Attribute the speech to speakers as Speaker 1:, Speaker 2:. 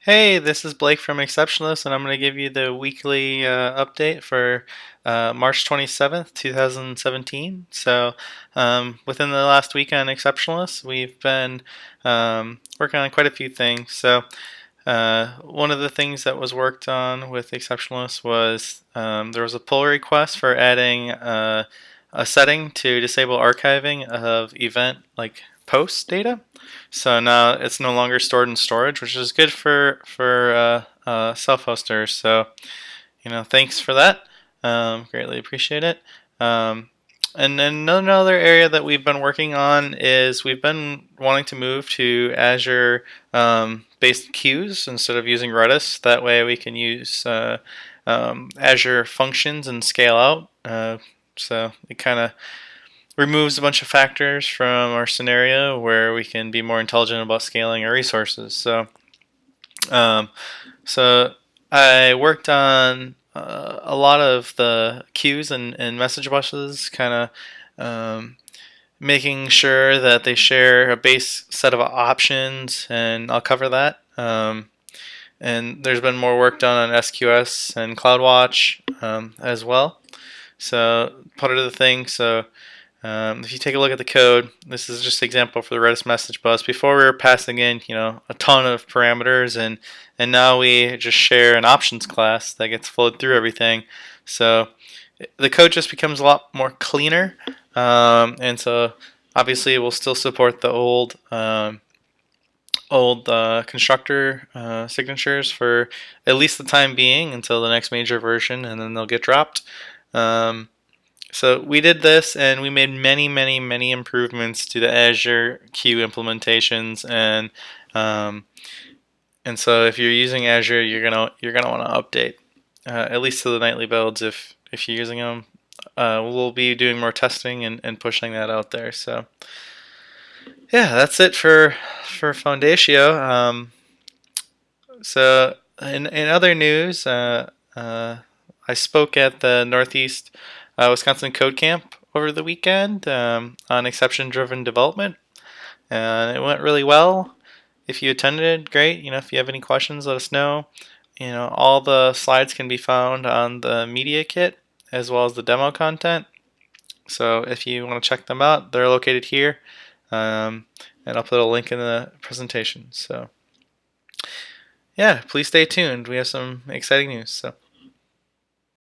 Speaker 1: Hey, this is Blake from Exceptionless, and I'm going to give you the weekly update for March 27th, 2017. Within the last week on Exceptionless, we've been working on quite a few things. One of the things that was worked on with Exceptionless was there was a pull request for adding a setting to disable archiving of event like post data. So now it's no longer stored in storage, which is good for self-hosters. So thanks for that. Greatly appreciate it. Um, and then another area that we've been working on is we've been wanting to move to Azure based queues instead of using Redis. That way we can use Azure functions and scale out. So it kind of removes a bunch of factors from our scenario where we can be more intelligent about scaling our resources. Um, so I worked on a lot of the queues and message buses, kind of making sure that they share a base set of options, and I'll cover that. And there's been more work done on SQS and CloudWatch as well. So part of the thing, if you take a look at the code, this is just an example for the Redis message bus. Before we were passing in, a ton of parameters, and now we just share an options class that gets flowed through everything. So the code just becomes a lot more cleaner, and so obviously we'll still support the old constructor signatures for at least the time being until the next major version, and then they'll get dropped. So we did this, and we made many, many, many improvements to the Azure queue implementations, and so if you're using Azure, you're gonna want to update at least to the nightly builds if you're using them. We'll be doing more testing and pushing that out there. So yeah, that's it for Foundatio. In other news, I spoke at the Northeast Wisconsin Code Camp over the weekend on exception-driven development, and it went really well. If you attended, great. If you have any questions, let us know. All the slides can be found on the media kit as well as the demo content. So if you want to check them out, they're located here, and I'll put a link in the presentation. So yeah, please stay tuned. We have some exciting news. So.